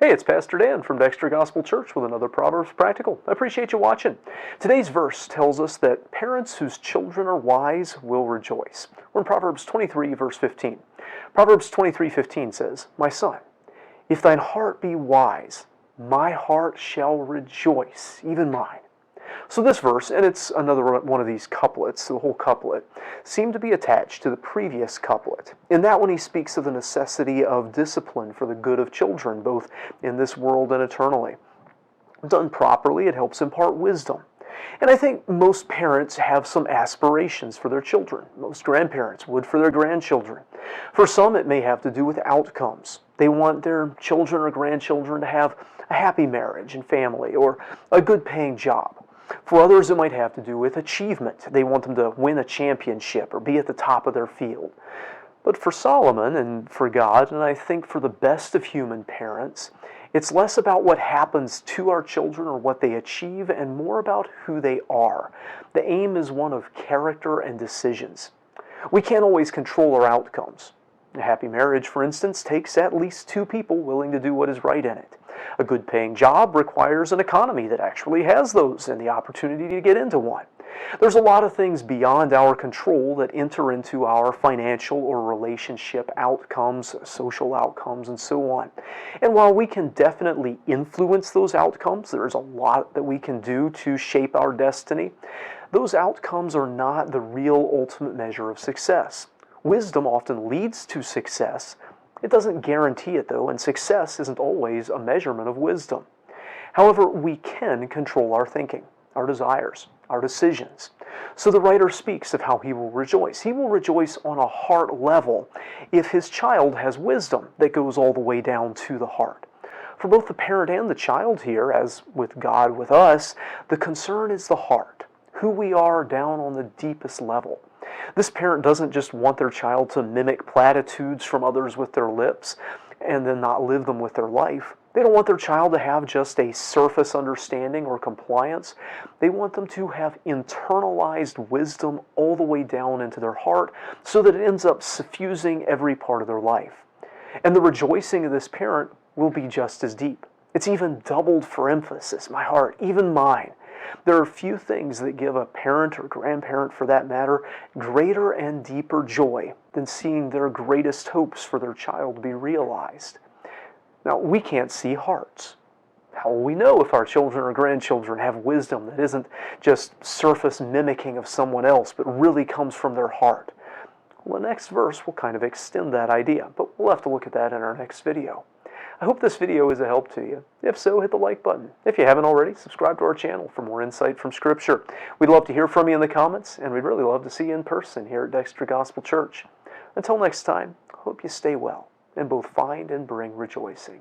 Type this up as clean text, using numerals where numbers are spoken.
Hey, it's Pastor Dan from Dexter Gospel Church with another Proverbs Practical. I appreciate you watching. Today's verse tells us that parents whose children are wise will rejoice. We're in Proverbs 23, verse 15. Proverbs 23:15 says, "My son, if thine heart be wise, my heart shall rejoice, even mine." So this verse, and it's another one of these couplets, the whole couplet, seem to be attached to the previous couplet. In that one he speaks of the necessity of discipline for the good of children, both in this world and eternally. Done properly, it helps impart wisdom. And I think most parents have some aspirations for their children. Most grandparents would for their grandchildren. For some, it may have to do with outcomes. They want their children or grandchildren to have a happy marriage and family, or a good paying job. For others, it might have to do with achievement. They want them to win a championship or be at the top of their field. But for Solomon and for God, and I think for the best of human parents, it's less about what happens to our children or what they achieve and more about who they are. The aim is one of character and decisions. We can't always control our outcomes. A happy marriage, for instance, takes at least two people willing to do what is right in it. A good paying job requires an economy that actually has those and the opportunity to get into one. There's a lot of things beyond our control that enter into our financial or relationship outcomes, social outcomes, and so on. And while we can definitely influence those outcomes, there's a lot that we can do to shape our destiny, those outcomes are not the real ultimate measure of success. Wisdom often leads to success. It doesn't guarantee it, though, and success isn't always a measurement of wisdom. However, we can control our thinking, our desires, our decisions. So the writer speaks of how he will rejoice. He will rejoice on a heart level if his child has wisdom that goes all the way down to the heart. For both the parent and the child here, as with God with us, the concern is the heart, who we are down on the deepest level. This parent doesn't just want their child to mimic platitudes from others with their lips and then not live them with their life. They don't want their child to have just a surface understanding or compliance. They want them to have internalized wisdom all the way down into their heart so that it ends up suffusing every part of their life. And the rejoicing of this parent will be just as deep. It's even doubled for emphasis. My heart, even mine. There are few things that give a parent or grandparent, for that matter, greater and deeper joy than seeing their greatest hopes for their child be realized. Now, we can't see hearts. How will we know if our children or grandchildren have wisdom that isn't just surface mimicking of someone else, but really comes from their heart? Well, the next verse will kind of extend that idea, but we'll have to look at that in our next video. I hope this video is a help to you. If so, hit the like button. If you haven't already, subscribe to our channel for more insight from Scripture. We'd love to hear from you in the comments, and we'd really love to see you in person here at Dexter Gospel Church. Until next time, I hope you stay well and both find and bring rejoicing.